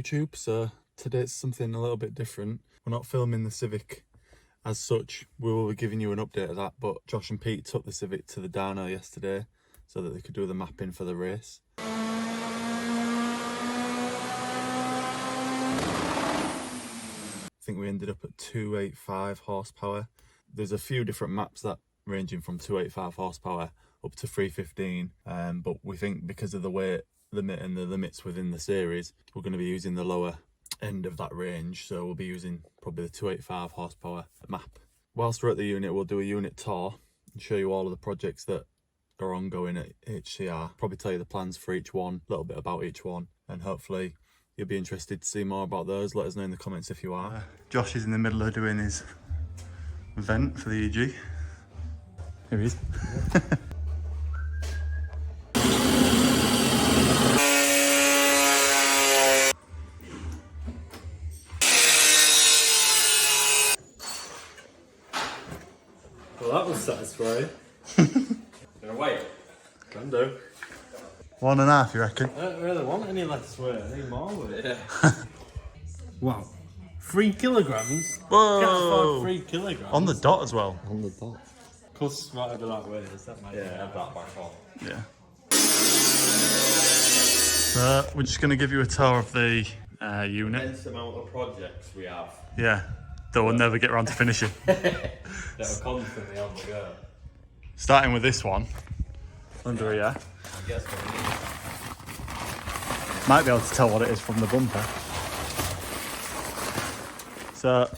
YouTube. So today it's something a little bit different. We're not filming the Civic as such. We will be giving you an update of that, but Josh and Pete took the Civic to the Dyno yesterday so that they could do the mapping for the race. I think we ended up at 285 horsepower. There's a few different maps that ranging from 285 horsepower up to 315, but we think because of the weight limit and the limits within the series, we're going to be using the lower end of that range, so we'll be using probably the 285 horsepower map. Whilst we're at the unit, we'll do a unit tour and show you all of the projects that are ongoing at HCR, probably tell you the plans for each one, a little bit about each one, and hopefully you'll be interested to see more about those. Let us know in the comments if you are. Josh is in the middle of doing his vent for the EG. Here he is. Well, that was satisfying. Gonna wait? Can do. 1.5, you reckon? I don't really want any less weight. I need more with it. Yeah. Wow. 3 kilograms? Whoa! Can't afford 3 kilograms. On the dot as well. On the dot. Plus whatever that weight is, that might have that back on. Yeah. So we're just going to give you a tour of the unit. Immense amount of projects we have. Yeah, that we'll never get around to finishing. That are constantly on the go. Starting with this one. Under here. I guess what Might be able to tell what it is from the bumper. So,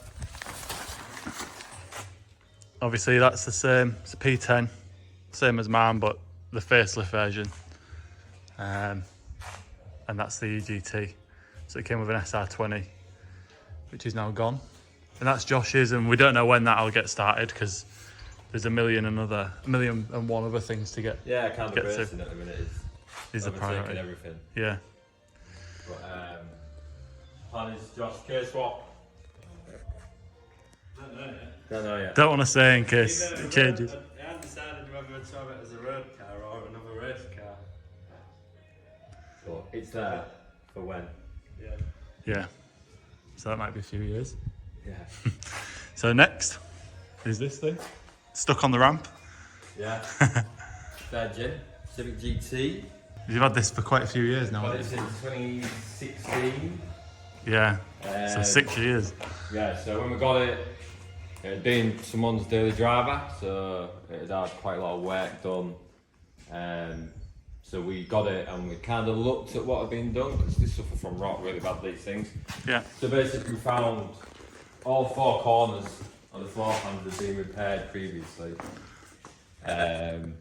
obviously that's the same, it's a P10, same as mine, but the facelift version. And that's the EGT. So it came with an SR20, which is now gone. And that's Josh's, and we don't know when that'll get started because there's a million and one other things to get. Yeah, kind of get racing at the minute is the priority. Everything. Yeah. But plan is Josh KSWAP. Don't know yet. Don't want to say in case it changes. I haven't decided whether to have it as a road car or another race car. So it's there for when? Yeah. Yeah. So that might be a few years. Yeah. So next is this thing. Stuck on the ramp. Yeah. Third gen, Civic GT. You've had this for quite a few years now. Got it since 2016. Yeah. So 6 years. Yeah, so when we got it, it had been someone's daily driver, so it had had quite a lot of work done. So we got it and we kind of looked at what had been done, because they suffer from rot really bad, these things. Yeah. So basically we found all 4 corners on the floor pans had been repaired previously. And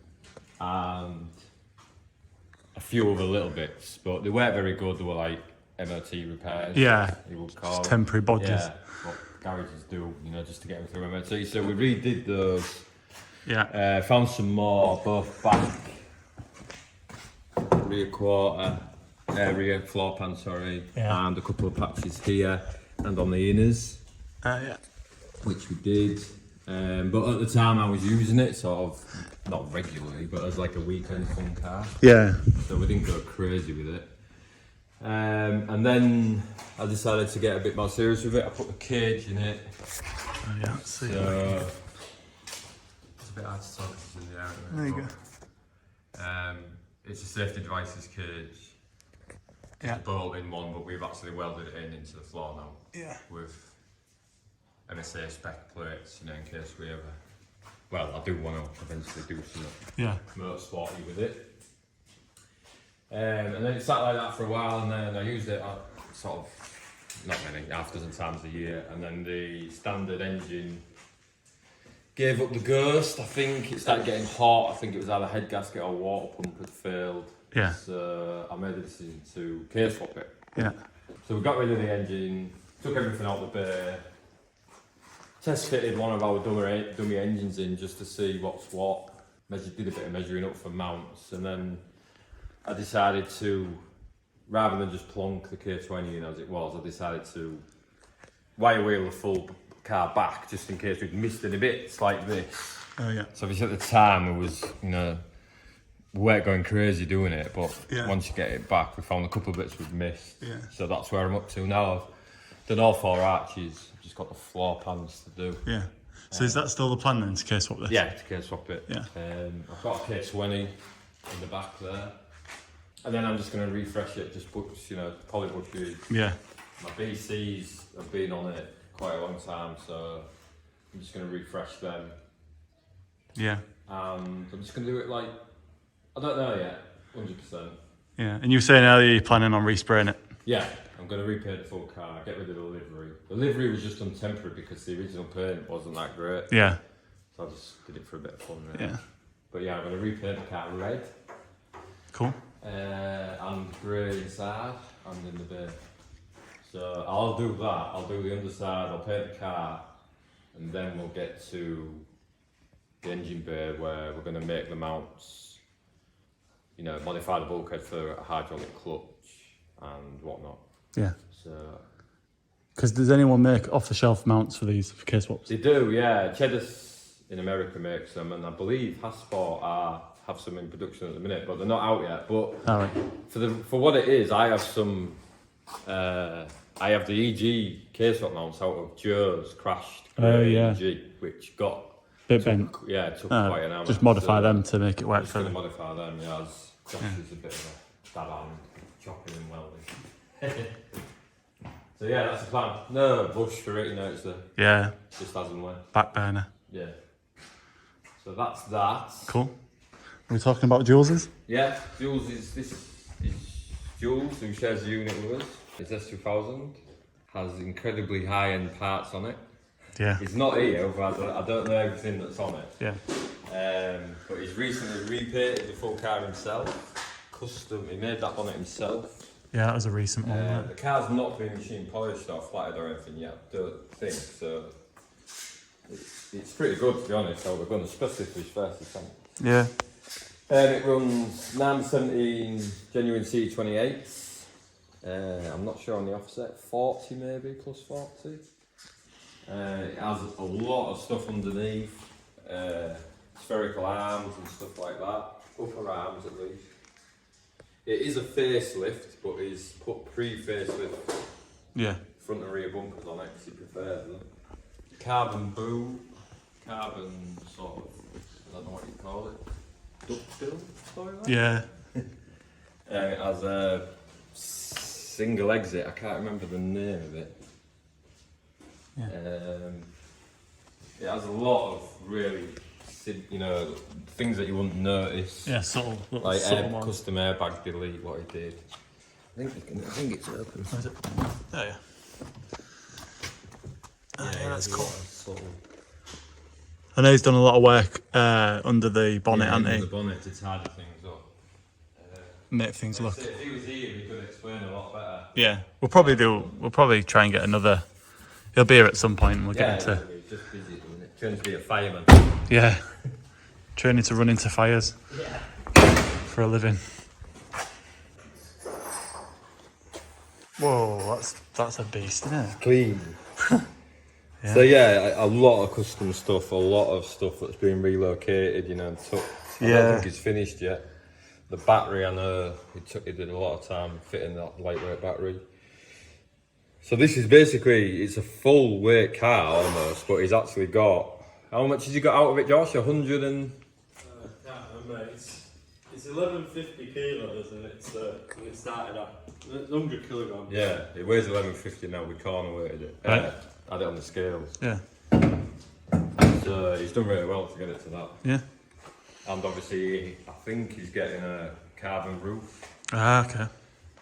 a few other little bits, but they weren't very good. They were like MOT repairs. Yeah. You would call Just temporary bodges. Yeah, what garages do, you know, just to get them through MOT. So we redid those. Yeah. Found some more, both back, rear quarter, rear floor pan, sorry, yeah. and a couple of patches here and on the inners. Yeah. Which we did. But at the time I was using it sort of, not regularly, but as like a weekend fun car. Yeah. So we didn't go crazy with it. And then I decided to get a bit more serious with it. I put a cage in it. Oh, yeah. So it's a bit hard to talk because it's in the air. There you go. It's a safety devices cage. Yeah. It's a bolt in one, but we've actually welded it into the floor now. Yeah. With MSA spec plates, you know, in case we ever. Well, I do want to eventually do some motorsporty with it. And then it sat like that for a while, and then I used it sort of, not many, half a dozen times a year, and then the standard engine gave up the ghost. I think it started getting hot. I think it was either head gasket or water pump had failed. Yeah. So I made the decision to K-swap it. Yeah. So we got rid of the engine, took everything out the bay, test fitted one of our dummy engines in just to see what's what. Did a bit of measuring up for mounts, and then I decided to, rather than just plonk the K20 in as it was, I decided to wire wheel the full car back just in case we'd missed any bits like this. Oh yeah. So obviously at the time it was, you know, we weren't going crazy doing it, but Yeah. once you get it back, we found a couple of bits we've missed. Yeah. So that's where I'm up to now. I've done all 4 arches. I've just got the floor pans to do. Yeah. So is that still the plan then to KSWAP this? Yeah, to KSWAP it. Yeah. I've got a K20 in the back there. And then I'm just going to refresh it, just put, you know, polybushes. Yeah. My BCs have been on it quite a long time, so I'm just going to refresh them. Yeah. And I'm just going to do it like, I don't know yet, 100%. Yeah. And you were saying earlier you're planning on respraying it? Yeah, I'm going to repaint the full car, get rid of the livery. The livery was just on temporary because the original paint wasn't that great. Yeah. So I just did it for a bit of fun, really. Yeah. But yeah, I'm going to repaint the car red. Cool. And grey inside and in the bin. So I'll do that, I'll do the underside, I'll paint the car, and then we'll get to the engine bay where we're going to make the mounts, you know, modify the bulkhead for a hydraulic clutch and whatnot. Yeah. So Because does anyone make off-the-shelf mounts for these for K-swaps? they do, yeah. Cheddar's in America makes them, and I believe Hasport have some in production at the minute, but they're not out yet. But All right. for what it is, I have some. I have the EG K-swap mounts out of Joe's crashed yeah. EG, which got Bit bent. yeah, took quite an hour. Just modify So them to make it work just for gonna them. modify them, yeah. As Josh is a bit of a dad hand chopping and welding. So yeah, that's the plan. No bush for it, you know. It's Yeah. just as and when. Back burner. Yeah. So that's that. Cool. Are we talking about Jules's? Yeah, Jules is Jules who shares the unit with us. It's S2000, has incredibly high-end parts on it. Yeah. He's not here, otherwise I don't know everything that's on it. Yeah. But he's recently repainted the full car himself. Custom, he made that bonnet himself. Yeah, that was a recent one. wasn't The it? car's not been machine polished or flattered or anything yet, I don't think, so it's pretty good to be honest, how we're going, especially for his first attempt. Yeah. It runs 917 genuine C28s. I'm not sure on the offset, 40 maybe, plus 40. It has a lot of stuff underneath, spherical arms and stuff like that, upper arms at least. It is a facelift, but he's put pre-facelift Yeah. front and rear bumpers on it because he prefers them. Carbon boot, carbon sort of, I don't know what you call it, duckbill spoiler? Yeah. It has a single exit, I can't remember the name of it. Yeah. It has a lot of really, you know, things that you wouldn't notice. Yeah, subtle. Like subtle ones. custom airbag delete, what he did. I think it's open. Where is it? Oh, yeah. Yeah, that's cool. Subtle. I know he's done a lot of work under the bonnet, Yeah, hasn't he? the bonnet to tidy things up. Make things look. If he was here, he could explain a lot better. Yeah, we'll probably try and get another. He'll be here at some point. And we'll get into. He's just busy doing it. Trying to be a fireman. Yeah, training to run into fires. Yeah. For a living. Whoa, that's a beast, isn't it? Clean. Yeah. So yeah, a lot of custom stuff, a lot of stuff that's been relocated, you know, and tucked. I don't think it's finished yet. The battery, I know, he did a lot of time fitting that lightweight battery. So this is basically, it's a full weight car almost, but he's actually got, how much has he got out of it, Josh? 100 and... I can't remember. It's 1150 kilos and it started at 100 kilograms. Yeah, it weighs 1150 now, we corner weighted it. Right. Had it on the scales. Yeah. So he's done really well to get it to that. Yeah. And obviously, I think he's getting a carbon roof. Ah, okay.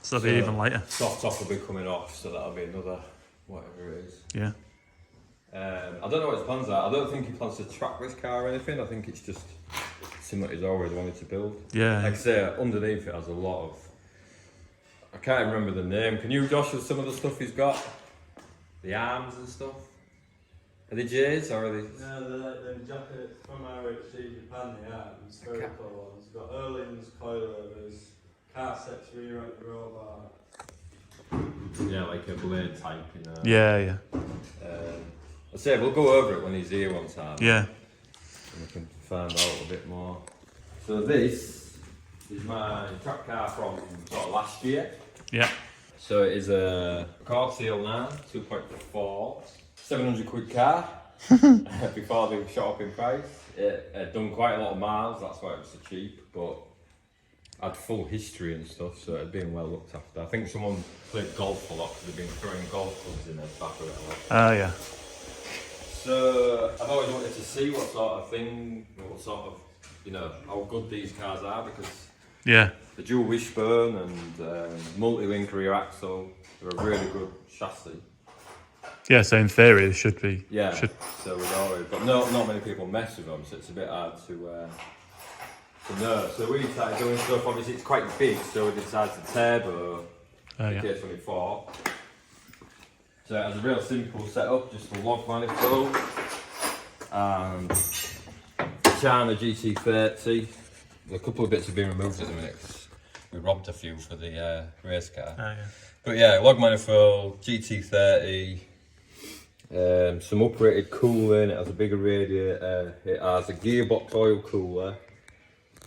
So they'll be even lighter. Soft top will be coming off, so that'll be another whatever it is. Yeah. I don't know what his plans are. I don't think he plans to track this car or anything. I think it's just something he's always wanted to build. Yeah. Like I say, underneath it has a lot of... I can't remember the name. Can you, Josh, with some of the stuff he's got? The arms and stuff? Are they J's or are they... No, they're like them jackets from RHG Japan, the arms, spherical ones. Got Erling's coilovers, car sets rear end robot. Yeah, like a blade type, you know. Yeah, yeah. I say we'll go over it when he's here one time. Yeah. And we can find out a bit more. So this is my track car from sort of last year. Yeah. So it is a Croft CL9 2.4, 700 quid car. Before they shot up in price. It had done quite a lot of miles, that's why it was so cheap, but had full history and stuff, so it had been well looked after. I think someone played golf a lot because they've been throwing golf clubs in the back of it a lot. Oh, yeah. So I've always wanted to see what sort of, you know, how good these cars are, because Yeah. the dual wishbone and multi-link rear axle, they're a really good chassis. Yeah, so in theory, they should be. Yeah, Should, so we've always, but not many people mess with them, so it's a bit hard to know. So we started doing stuff, obviously it's quite big, so we decided to turbo oh, the yeah. K24. So it has a real simple setup, just a log manifold, and China GT30. A couple of bits have been removed at the minute, 'cause we robbed a few for the race car. Oh, yeah. But yeah, log manifold, GT30, some uprated cooling, it has a bigger radiator, it has a gearbox oil cooler,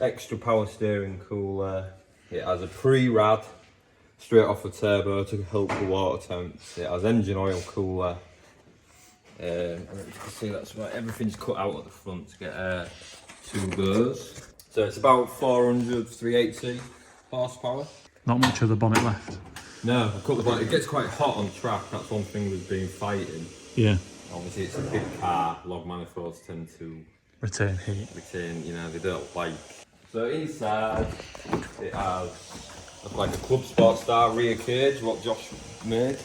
extra power steering cooler, it has a pre-rad straight off the turbo to help the water temps, it has engine oil cooler, and you can see that's why everything's cut out at the front to get two goes. So it's about 400, 380 horsepower. Not much of the bonnet left. No, I cut the bonnet. It gets quite hot on track. That's one thing we've been fighting. Yeah. Obviously, it's a big car. Log manifolds tend to Retain heat. retain, you know, they don't like. So inside, it has like a Club Sport Star rear cage, what Josh made.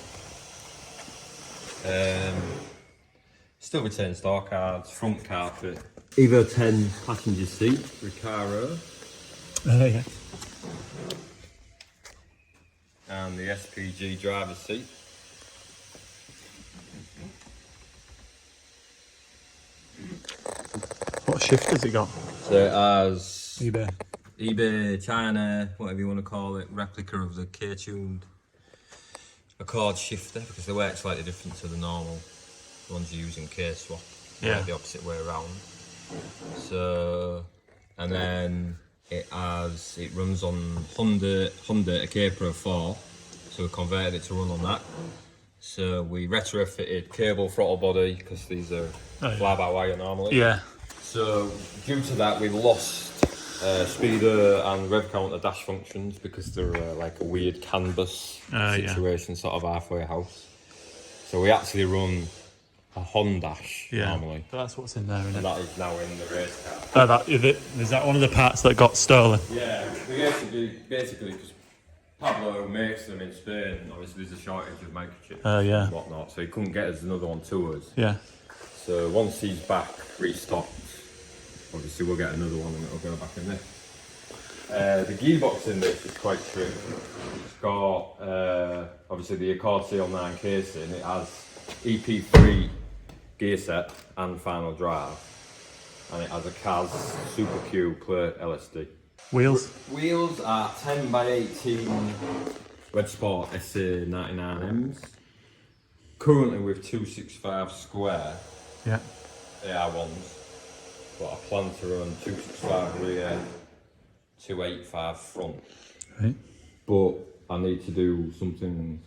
Still retains door cards, front carpet. Evo 10 passenger seat, Recaro. Oh, yeah. And the SPG driver's seat. What shift has it got? So it has eBay. China, whatever you want to call it, replica of the K-tuned Accord shifter, because they work slightly different to the normal ones you use in KSWAP. Yeah. The opposite way around. So, and then it runs on Honda a K-Pro 4, so we converted it to run on that. So we retrofitted cable throttle body, because these are fly-by-wire normally. Yeah. So due to that, we lost speedo and rev counter dash functions, because they're like a weird canvas situation, sort of halfway house. So we actually run a Honda normally. So that's what's in there, isn't And it? that is now in the race car. Is that one of the parts that got stolen? Yeah, basically, because Pablo makes them in Spain, obviously there's a shortage of microchips and whatnot, so he couldn't get us another one to us. Yeah. So once he's back restocked, obviously we'll get another one and it'll go back in there. The gearbox in this is quite tricky. It's got obviously the Accord CL9 casing, it has EP3 gear set and final drive, and it has a CAS Super Q plate LSD. Wheels? Wheels are 10 by 18 Red Sport SA 99Ms. Currently with 265 square Yeah. AR1s, but I plan to run 265 rear, 285 front. Right. But I need to do something,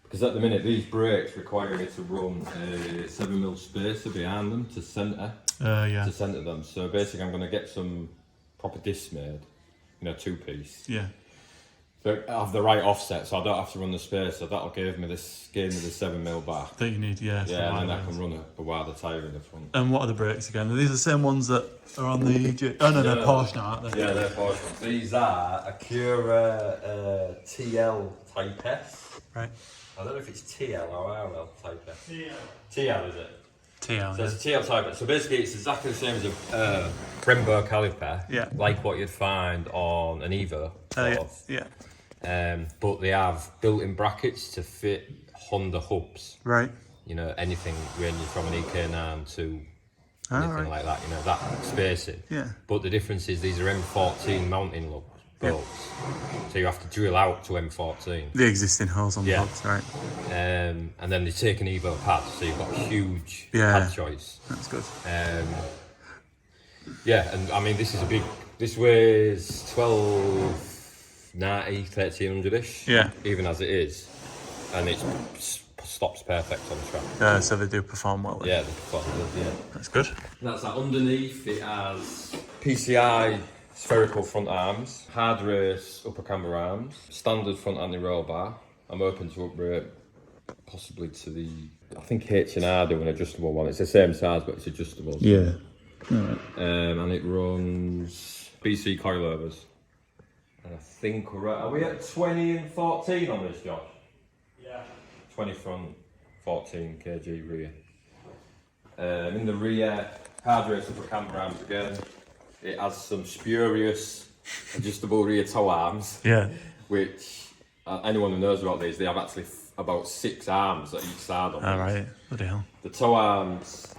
because at the minute these brakes require me to run a 7mm spacer behind them to centre them. So basically I'm going to get some proper discs made, you know, two-piece. Yeah. That have the right offset, so I don't have to run the spacer. That'll give me the 7mm back. That you need, yeah. Yeah, and then I can run a wider tyre in the front. And what are the brakes again? Are these the same ones that are on the EG? Oh no, they're Porsche now, aren't they? Yeah, they're Porsche. These are Acura TL Type S. Right. I don't know if it's TL or RL Type S. TL is it? TL. So it's a TL Type S. So basically it's exactly the same as a Brembo caliper. Yeah. Like what you'd find on an Evo. Yeah. But they have built-in brackets to fit Honda hubs. Right. You know, anything ranging from an EK9 to anything like that, you know, that spacing. Yeah. But the difference is these are M14 mounting bolts. So you have to drill out to M14. The existing holes on the hubs, right. And then they take an Evo pad, so you've got a huge pad choice. That's good. Yeah, and I mean, this is a big This weighs 1290, 1300-ish. Yeah. Even as it is. And it stops perfect on track. So they do perform well. Then. Yeah, the perform good, yeah. That's good. And that's that. Underneath it has PCI spherical front arms, hard race upper camber arms, standard front anti-roll bar. I'm open to upgrade possibly to the, I think H&R do an adjustable one. It's the same size but it's adjustable. Yeah. Alright. And it runs BC coilovers. And I think are we at 20 and 14 on this, Josh? Yeah. 20 front, 14 kg rear. In the rear, hard race upper camber arms again. It has some spurious adjustable rear toe arms. Yeah. Which anyone who knows about these, they have actually about 6 arms at each side on All these. right. Bloody hell. The toe arms,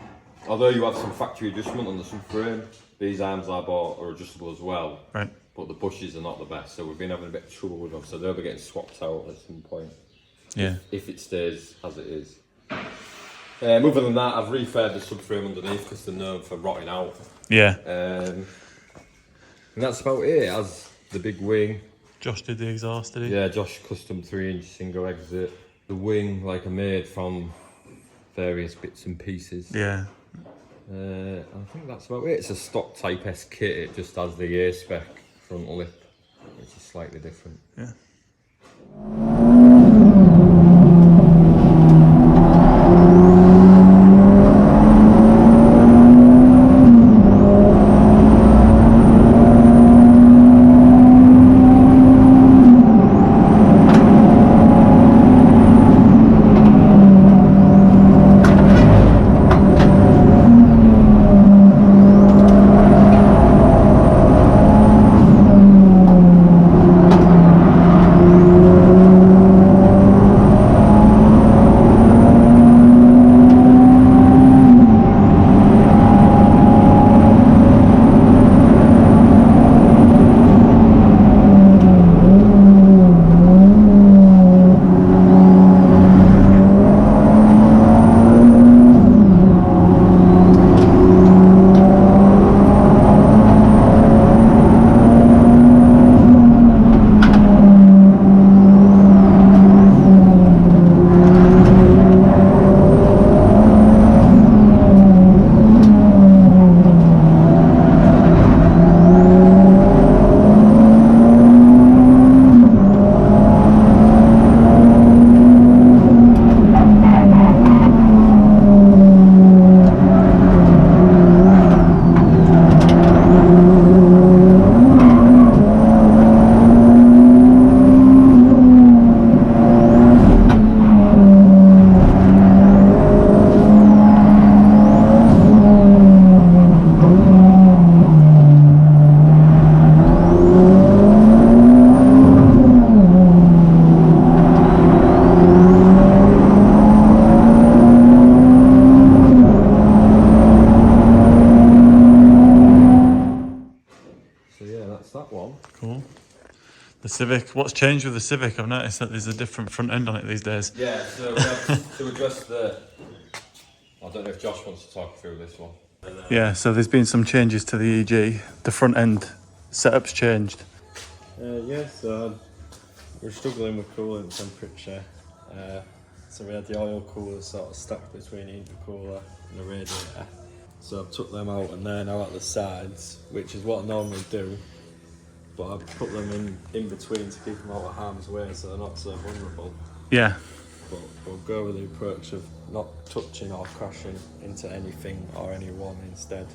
although you have some factory adjustment on the subframe, these arms I bought are adjustable as well. Right. But the bushes are not the best, so we've been having a bit of trouble with them. So they'll be getting swapped out at some point. Yeah. If it stays as it is. Other than that, I've refurbed the subframe underneath because they're known for rotting out. Yeah. And that's about it. It has the big wing. Josh did the exhaust, did he? Yeah, Josh custom 3-inch single exit. The wing, like I made from various bits and pieces. Yeah. I think that's about it. It's a stock Type S kit. It just has the A-spec front lip, which is slightly different. Yeah. Cool. The Civic, what's changed with the Civic? I've noticed that there's a different front end on it these days. Yeah, so we have to address the... I don't know if Josh wants to talk through this one. Yeah, so there's been some changes to the EG. The front end setup's changed. So we're struggling with coolant temperature. So we had the oil cooler sort of stuck between the intercooler and the radiator. So I've took them out and they're now at the sides, which is what I normally do. But I've put them in between to keep them out of harm's way so they're not so vulnerable. Yeah. But we'll go with the approach of not touching or crashing into anything or anyone instead.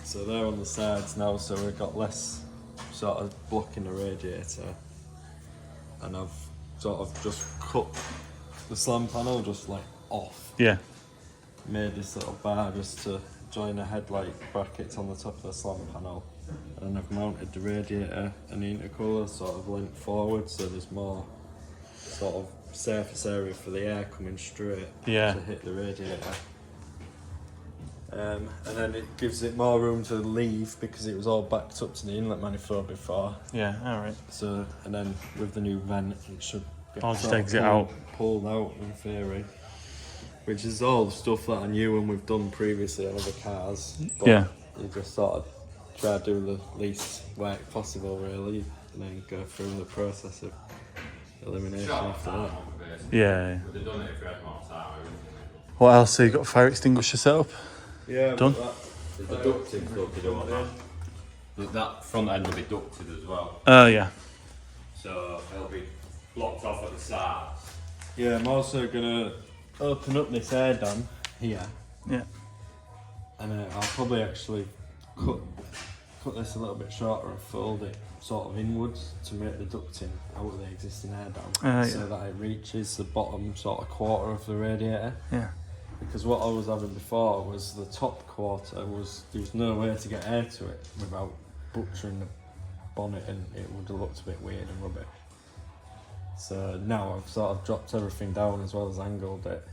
So they're on the sides now, so we've got less sort of blocking the radiator. And I've sort of just cut the slam panel just like off. Yeah. Made this little bar just to join the headlight brackets on the top of the slam panel. And then I've mounted the radiator and the intercooler sort of leant forward so there's more sort of surface area for the air coming straight to hit the radiator. And then it gives it more room to leave because it was all backed up to the inlet manifold before. Yeah, alright. So, and then with the new vent it should get I'll just sort of exit out. pulled out in theory. Which is all the stuff that I knew and we've done previously on other cars. But Yeah. you just sort of try to do the least work possible really, and then go through the process of elimination after that. Yeah. Would have done it if we had more time. What else? So you got a fire extinguisher set up? Yeah, Done? The ducting will be done. That front end will be ducted as well. Oh yeah. So it'll be blocked off at the sides. Yeah, I'm also gonna open up this air dam here, Yeah. and I'll probably actually cut this a little bit shorter and fold it sort of inwards to make the ducting out of the existing air dam, so that it reaches the bottom sort of quarter of the radiator. Yeah. Because what I was having before was the top quarter there was no way to get air to it without butchering the bonnet, and it would have looked a bit weird and rubbish. So now I've sort of dropped everything down as well as angled it,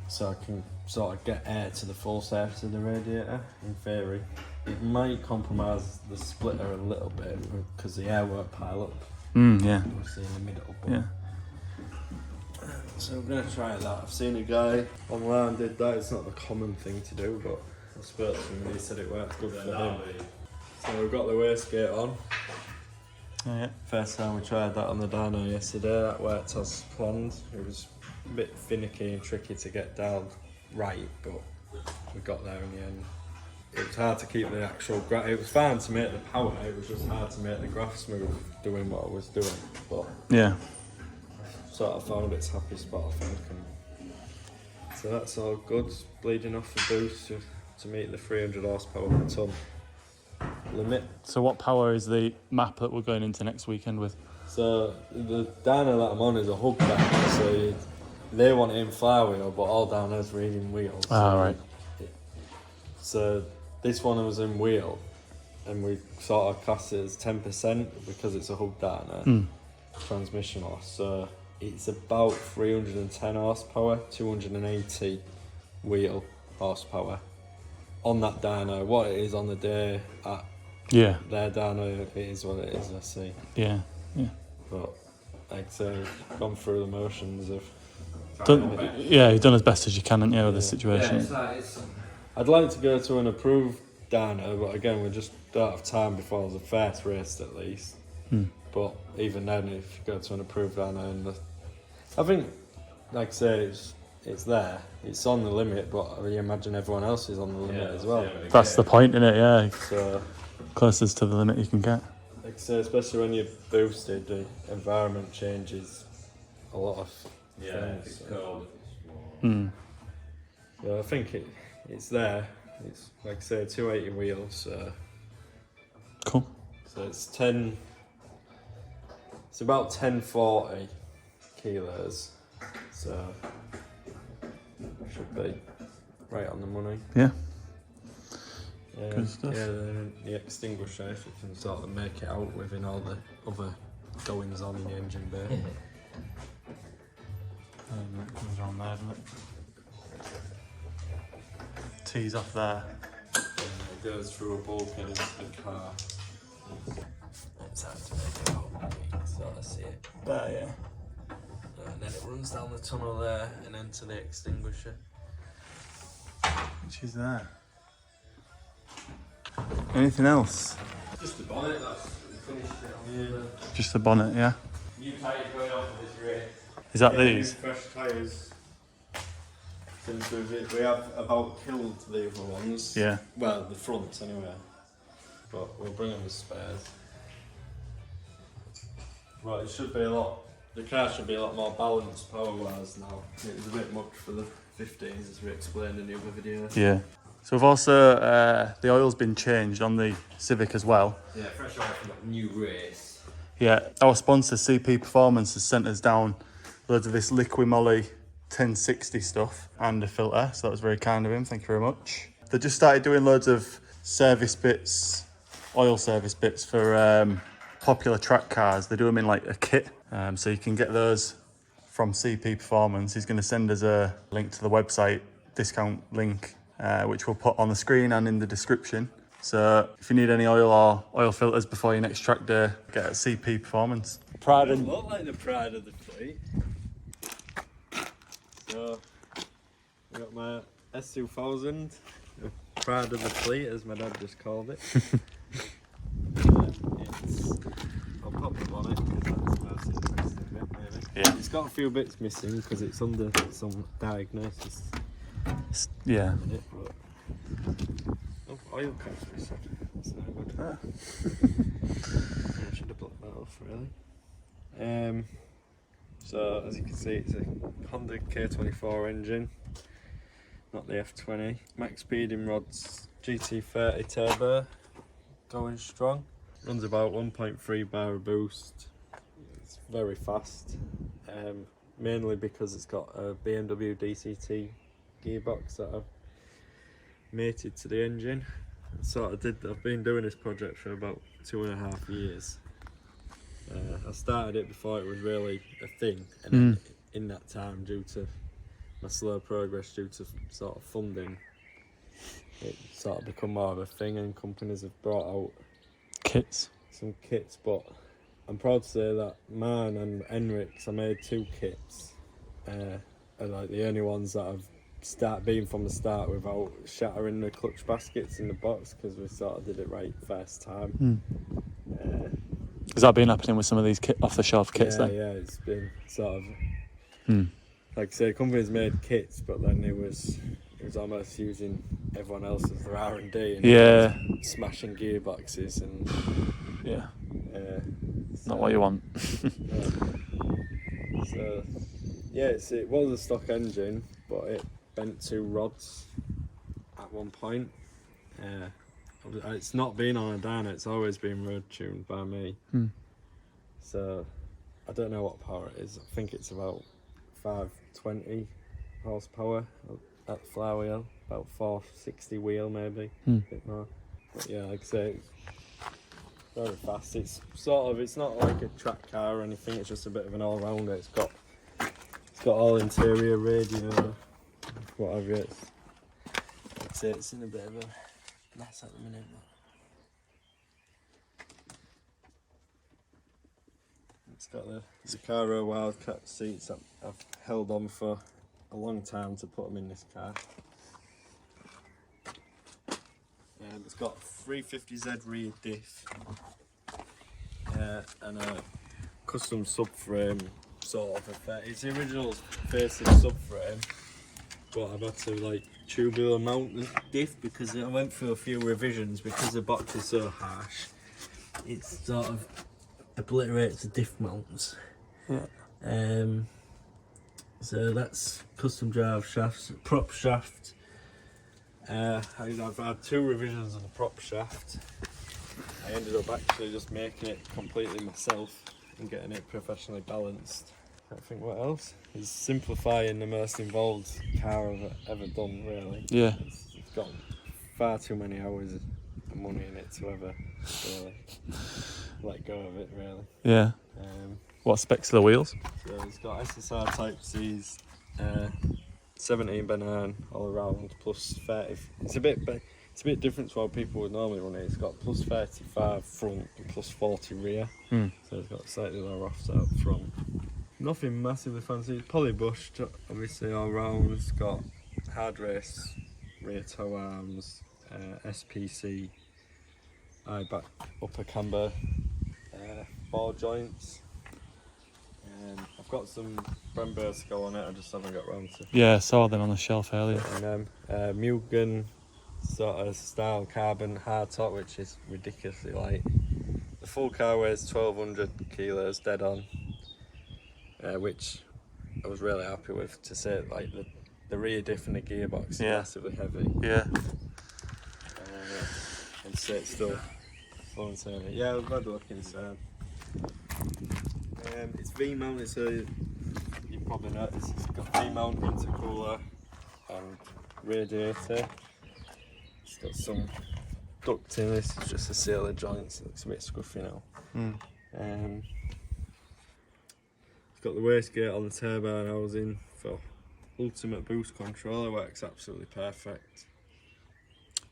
so I can sort of get air to the full surface of the radiator. In theory, it might compromise the splitter a little bit because the air won't pile up. Yeah. Obviously in the middle. But Yeah. so I'm gonna try that. I've seen a guy online did that. It's not a common thing to do, but I spoke to him and he said it worked good for him. So we've got the wastegate on. Oh, yeah. First time we tried that on the dyno yesterday, that worked as planned. It was a bit finicky and tricky to get down right, but we got there in the end. It was hard to keep the actual graph. It was fine to make the power, it was just hard to make the graph smooth doing what I was doing. But Yeah. sort of found its happy spot, I think. And so that's all good. It's bleeding off the boost to meet the 300 horsepower per tonne limit. So what power is the map that we're going into next weekend with? So the dyno that I'm on is a hub dyno, so they want it in flywheel, but all dynos were in wheels. Ah, right. So this one was in wheel, and we sort of class it as 10% because it's a hub dyno transmission loss. So it's about 310 horsepower, 280 wheel horsepower on that dyno. What it is on the day at Yeah. their dyno, it is what it is, I see. Yeah. Yeah. But like I say, gone through the motions of. You've done as best as you can, haven't you, with the situation? I'd like to go to an approved dyno, but again, we just don't have time before the first race at least. But even then, if you go to an approved dyno, and I think, like I say, it's there, it's on the limit, but I imagine everyone else is on the limit as well. That's the point, isn't it? Yeah. So, Closest to the limit you can get. like I say, especially when you're boosted, the environment changes a lot of things. It's cold. So I think it's there. It's like I say, 280 wheels. Cool. So it's 10. It's about 1040 kilos. So should be right on the money. Yeah. Good stuff. Yeah, the extinguisher, if you can sort of make it out within all the other goings on in the engine bay. That comes around there, doesn't it? Tees off there. It goes through a bulkhead into the car. It's hard to make it out, but you can sort of see it. There, yeah. And then it runs down the tunnel there and into the extinguisher. She's there. Anything else? Just the bonnet, that's finished it on. Just the bonnet, yeah. New tyres going on for this race. Is that these? Fresh tyres. Since we have about killed the other ones. Yeah. Well, the front anyway. But we'll bring them as spares. Well, it should be a lot. The car should be a lot more balanced power-wise now. It was a bit much for the 15s, as we explained in the other video. Yeah. So we've also, the oil's been changed on the Civic as well. Yeah, fresh oil from that new race. Yeah, our sponsor CP Performance has sent us down loads of this Liqui Moly 1060 stuff and a filter, so that was very kind of him, thank you very much. They just started doing loads of service bits, oil service bits for popular track cars. They do them in like a kit, so you can get those from CP Performance. He's going to send us a link to the website, discount link, which we'll put on the screen and in the description. So if you need any oil or oil filters before your next track day, get at CP Performance. Pride and Look like the pride of the fleet. So, I got my S2000. pride of the fleet, as my dad just called it. I'll pop the bonnet because that's the most interesting bit, maybe. Yeah. It's got a few bits missing because it's under some diagnosis. Yeah. In it, but... Oh, oil caps for a second. That's not good. Ah. I should have blocked that off, really. So, as you can see, it's a Honda K24 engine, not the F20. Max speeding rods, GT30 turbo, going strong. Runs about 1.3 bar of boost. It's very fast, mainly because it's got a BMW DCT gearbox that I've mated to the engine. I've been doing this project for about 2.5 years. I started it before it was really a thing, and then in that time, due to my slow progress, due to sort of funding, it sort of become more of a thing, and companies have brought out some kits. But I'm proud to say that mine and Henrik's, I made 2 kits, are like the only ones that I've been from the start without shattering the clutch baskets in the box, because we sort of did it right first time. Has that been happening with some of these off-the-shelf kits then? Yeah, it's been sort of like I say, companies made kits, but then it was almost using everyone else's their R&D and smashing gearboxes and not what you want. So it was a stock engine, but it bent 2 rods at one point. It's not been on a dyno, it's always been road tuned by me. So I don't know what power it is. I think it's about 520 horsepower at the flywheel, about 460 wheel maybe, a bit more. But yeah, like I say, it's very fast. It's not like a track car or anything, it's just a bit of an all-rounder. It's got all interior radio, whatever it is. Like I say, it's in a bit of a mess at the minute. It's got the Zakaro Wildcat seats that I've held on for a long time to put them in this car. It's got 350Z rear diff and a custom subframe sort of effect. It's the original facing subframe, but I've had to like tubular mount the diff because I went through a few revisions because the box is so harsh. It's sort of obliterates the diff mounts. So that's custom drive shafts, prop shaft. I've had 2 revisions on the prop shaft. I ended up actually just making it completely myself and getting it professionally balanced. I think what else is simplifying the most involved car I've ever done, really. Yeah. It's got far too many hours of money in it to ever really let go of it, really. Yeah. What specs are the wheels? So it's got SSR Type C's, 17x9 all around, plus 30. It's a bit different to how people would normally run it. It's got plus 35 front and plus 40 rear. So it's got slightly lower offset up front. Nothing massively fancy. It's polybushed, obviously all round. It's got hard race rear toe arms, SPC, eye back upper camber, 4 joints. I've got some Brembo's to go on it, I just haven't got round to. Yeah, I saw them on the shelf earlier. And Mugen sort of style carbon hardtop, which is ridiculously light. The full car weighs 1200 kilos dead on, which I was really happy with, to say like the rear diff and the gearbox is massively heavy. Yeah. And say it's still full and turning. Yeah, I've had a look inside. It's V-mounted, so you probably noticed it's got V-mount intercooler and radiator. It's got some duct in this, it's just a sealer joint, so it looks a bit scruffy now. It's got the wastegate on the turbine housing for ultimate boost control. It works absolutely perfect.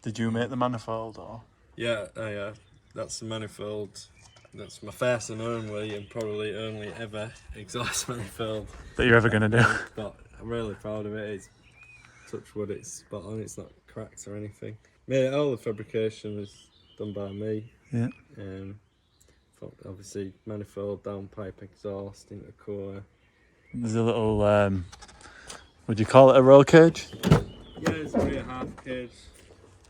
Did you make the manifold or? Yeah, that's the manifold. That's my first and only, and probably only ever, exhaust manifold That you're ever going to do? But I'm really proud of it. It's touch wood, it's spot on. It's not cracks or anything. Mate, all the fabrication was done by me. Yeah. Obviously manifold, downpipe, exhaust, intercooler. There's a little, would you call it a roll cage? Yeah, it's a rear half cage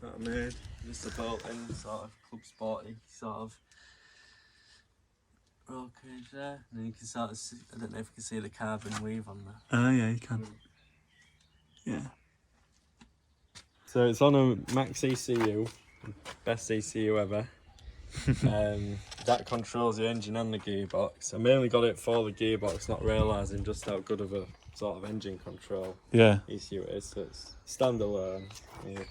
that I made. Just a built-in sort of club sporty sort of roll cage there. And then you can sort of see, I don't know if you can see the carbon weave on there. Oh yeah, you can. Yeah. So it's on a max ECU, best ECU ever. That controls the engine and the gearbox. I mainly got it for the gearbox, not realising just how good of a sort of engine control ECU it is. So it's standalone. You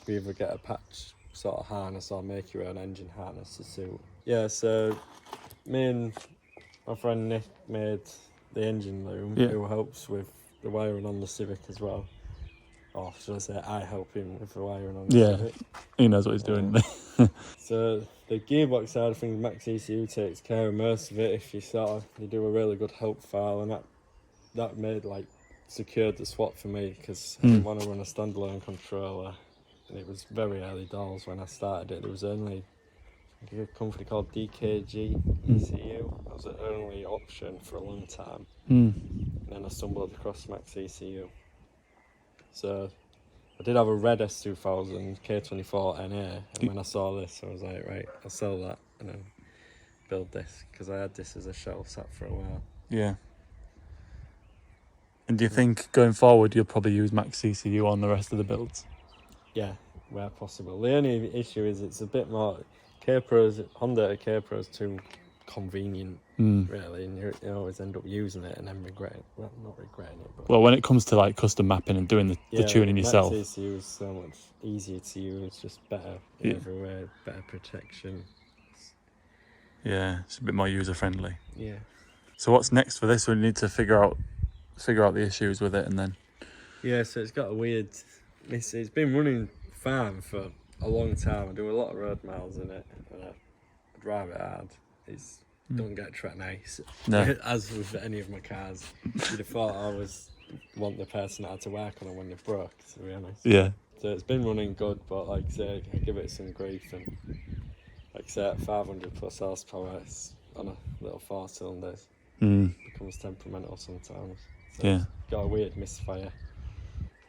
either get a patch sort of harness or make your own engine harness to suit. Yeah, so me and my friend Nick made the engine loom, who helps with the wiring on the Civic as well. Or should I say, I help him with the wiring on the Civic. He knows what he's doing. So the gearbox side of things, max ECU takes care of most of it. If you do a really good help file, and that made secured the swap for me, because I didn't want to run a standalone controller, and it was very early doors when I started it. There was only a company called DKG ECU. That was the only option for a long time. And then I stumbled across max ECU. So I did have a red S2000 K24 NA, and when I saw this, I was like, right, I'll sell that and then build this, because I had this as a shelf sat for a while. Yeah. And do you think going forward you'll probably use max ECU on the rest of the builds? Yeah, where possible. The only issue is it's a bit more Honda K-Pro is too convenient, really, and you always end up using it and then regretting. Well, not regretting it, but Well, when it comes to custom mapping and doing the tuning yourself, max ECU is so much easier to use, just better in every way, better protection. yeah, it's a bit more user friendly. Yeah. So what's next for this? We need to figure out the issues with it, and then Yeah, so it's got a weird. It's been running fine for a long time. I do a lot of road miles in it, and I drive it hard. It's don't get track nice. No. As with any of my cars, you'd have thought I always want the person I had to work on them when they broke, to be honest. yeah, So it's been running good, but like I say, I give it some grief, and like I say, at 500 plus horsepower, it's on a little 4 cylinders. Becomes temperamental sometimes. So Yeah. it's got a weird misfire.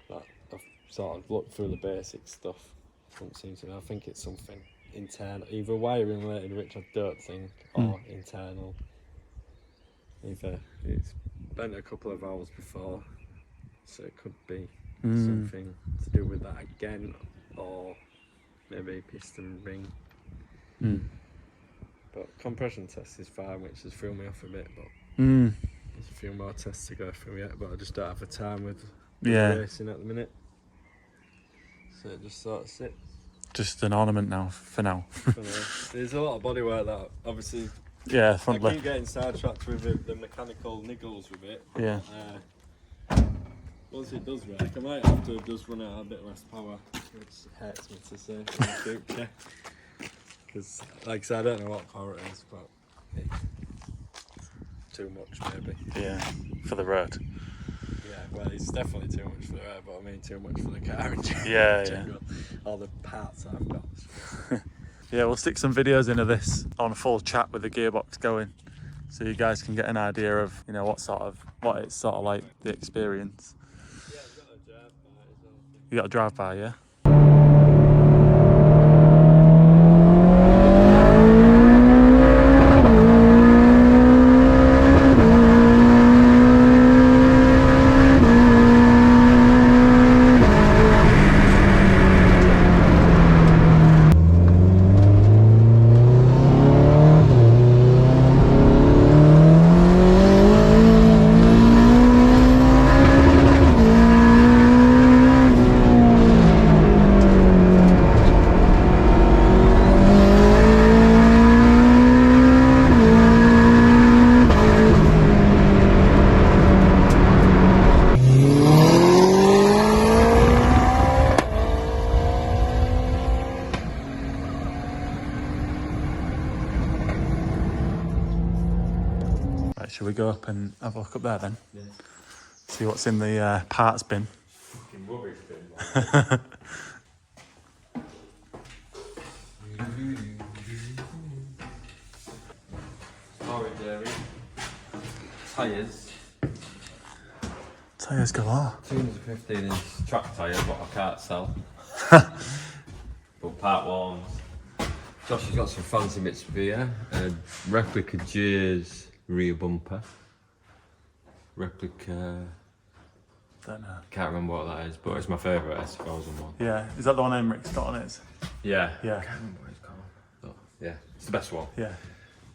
That I've sort of looked through the basic stuff. Don't seem to. I think it's something internal, either wiring related, which I don't think, or internal. Either it's bent a couple of hours before, so it could be something to do with that again, or maybe piston ring. But compression test is fine, which has thrown me off a bit. But there's a few more tests to go through yet, but I just don't have the time with racing at the minute. So it just sort of sits. just an ornament now for now. There's a lot of bodywork that obviously Yeah, I front keep left. getting sidetracked with the mechanical niggles with it. Yeah. Once it does work, I might have to just run out a bit less power, which hurts me to say in the future. Because, like I said, I don't know what power it is, but it's too much maybe. Yeah, for the road. Yeah, well, it's definitely too much for the road, but I mean too much for the car in general. Yeah. All the parts I've got. Yeah, we'll stick some videos into this on a full chat with the gearbox going, so you guys can get an idea of, you know, what it's sort of like, the experience. Yeah, I've got a drive-by as well. You got a drive-by, yeah? Shall we go up and have a look up there then? Yeah. See what's in the parts bin. Fucking rubbish bin. tyres. Tyres galore. 215-inch track tyres, what I can't sell. But part ones. Josh has got some fancy bits for you. A replica J's rear bumper. Replica. Don't know. Can't remember what that is, but it's my favourite S2000 one. Yeah, is that the one Emmerich got on it? Yeah. Yeah. I can't remember what it's called. But yeah, it's the best one. Yeah.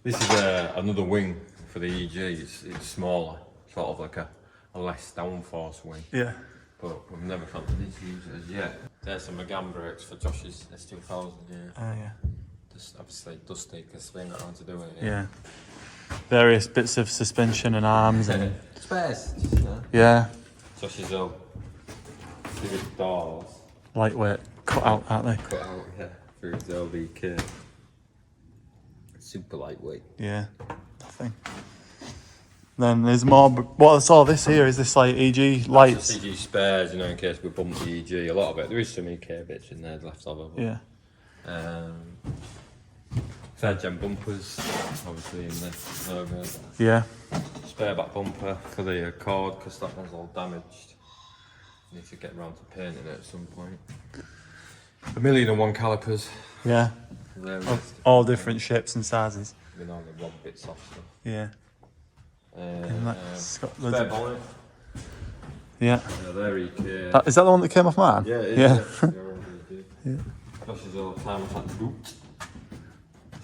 This is another wing for the EG. It's smaller, sort of like a less downforce wing. Yeah. But we've never fancied to use it as yet. There's some McGann brakes for Josh's S2000. Yeah. Oh yeah. Just obviously dusty because we ain't got around to doing it. Yeah. Various bits of suspension and arms and Spares, just, yeah. Josh's old Civic doors Lightweight cut out, aren't they? cut out, yeah, through his LVK. Super lightweight. Yeah. Nothing. Then there's more. What's all this here? Is this like EG lights? Just EG spares, you know, in case we bump the EG. A lot of it. There is some EK bits in there left over. But, Yeah. Third gen bumpers, obviously in the logo. Yeah. Spare back bumper for the Accord because that one's all damaged. Need to get around to painting it at some point. 1,000,001 calipers. Yeah. They're All different shapes and sizes. with all the rod bits off stuff. Yeah. And that's got loads Spare of- bonnet. Yeah. Yeah, they're EK. Is that the one that came off mine? Yeah, it is. Yeah. Yeah. Josh's all time attack boot.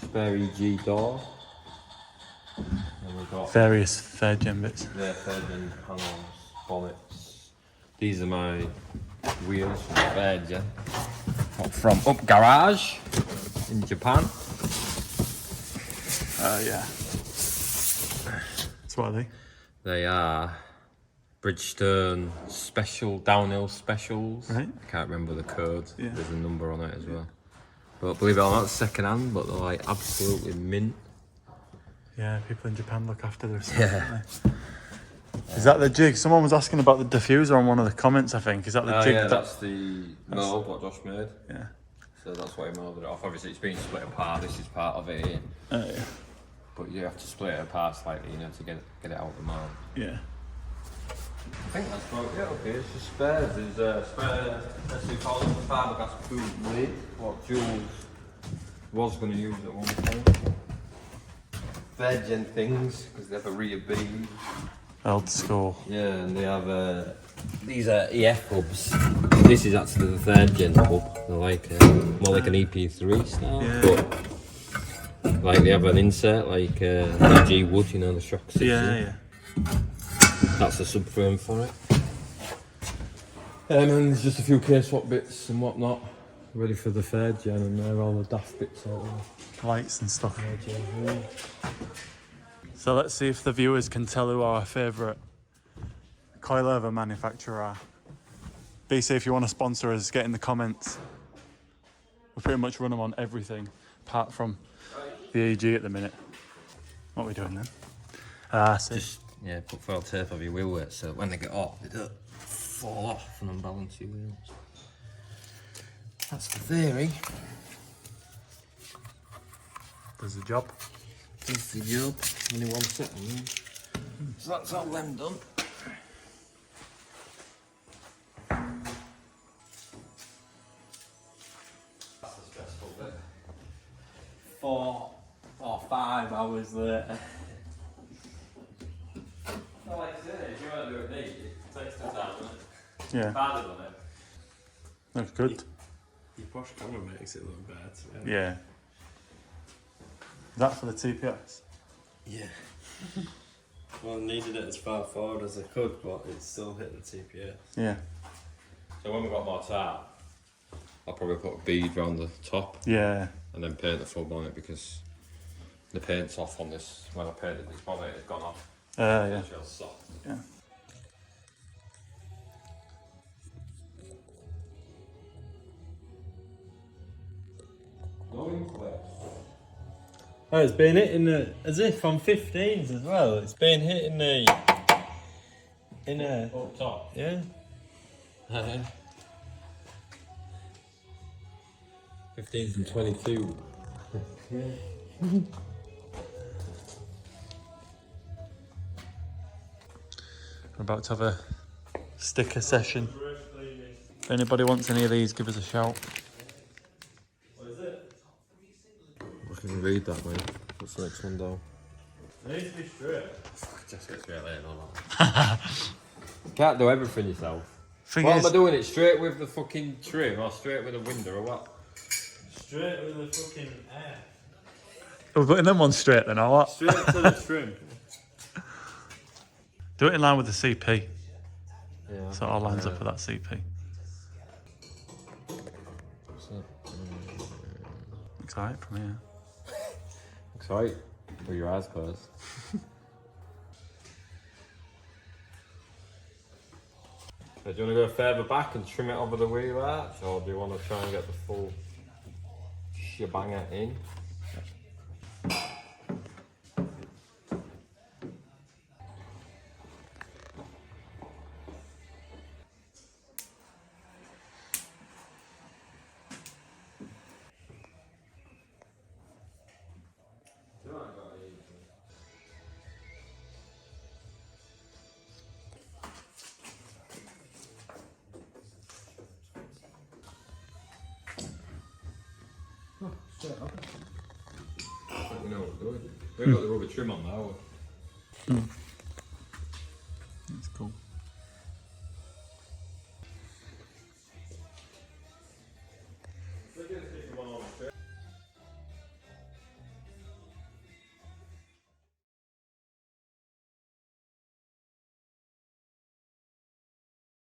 Spare EG door. And we've got Various third gen bits. their third gen panels, bonnets. These are my wheels from third gen. From Up Garage in Japan. Yeah. So what are they? They are Bridgestone special downhill specials. Right. I can't remember the code. Yeah. There's a number on it as well. But believe it or not, it's second hand, but they're like absolutely mint. Yeah, people in Japan look after their stuff. Yeah. Don't they? Is that the jig? Someone was asking about the diffuser on one of the comments, I think. Is that the jig? Yeah, that's the mould what Josh made. Yeah. So that's why he moulded it off. Obviously, it's been split apart. This is part of it here. Yeah. But you have to split it apart slightly, you know, to get it out of the mould. Yeah. I think that's about it. Okay, it's just spares. There's a spare S2000 fiberglass boot lid, what Jules was going to use at one point. Third gen things, because they have a rear beam. Old school. Yeah, and they have these are EF hubs. This is actually the third gen hub. They're like more like an EP3 style, Yeah. but like they have an insert like EG wood, you know, the shock system. Yeah. That's the subframe for it. And then there's just a few KSWAP bits and whatnot, ready for the third gen, and they're all the daft bits out there. Lights and stuff. So let's see if the viewers can tell who our favourite coilover manufacturer are. BC, if you want to sponsor us, get in the comments. We pretty much run them on everything, apart from the EG at the minute. What are we doing then? See. Just put foil tape over your wheel weight so when they get off, they don't fall off and unbalance your wheels. That's the theory. Does the job. That's the job. Only one second. So that's all them done. That's the stressful bit. 4 or 5 hours later. No, like I said, if you want to do it neat, it takes the time, doesn't it? Yeah, Harder than it. that's good. Your posh camera makes it look bad. Yeah. Is that for the TPS? Yeah. Well, I needed it as far forward as I could, but it still hit the TPS. Yeah. So when we've got more time, I'll probably put a bead round the top Yeah. and then paint the full bonnet because the paint's off on this. When I painted this bonnet, it's gone off. Yeah. It feels soft. Yeah. Going clear. Oh, it's been hitting the, as if on 15s as well. It's been hitting the, Up top. yeah. 15s and 22. We're about to have a sticker session. If anybody wants any of these, give us a shout. What is it? I can read that, mate. What's the next one down? It needs to be straight. Just get straight later, no. Can't do everything yourself. Thing What is, am I doing? It straight with the fucking trim or straight with the window or what? Straight with the fucking air. we're putting them on straight then, or what? Straight to the trim. Do it in line with the CP. Yeah. So it all lines up with that CP. Looks alright from here. Looks right. With your eyes closed. So do you want to go further back and trim it over the wheel arch, or do you want to try and get the full shebanger in? I think we know what we're doing. We've got the rubber trim on now.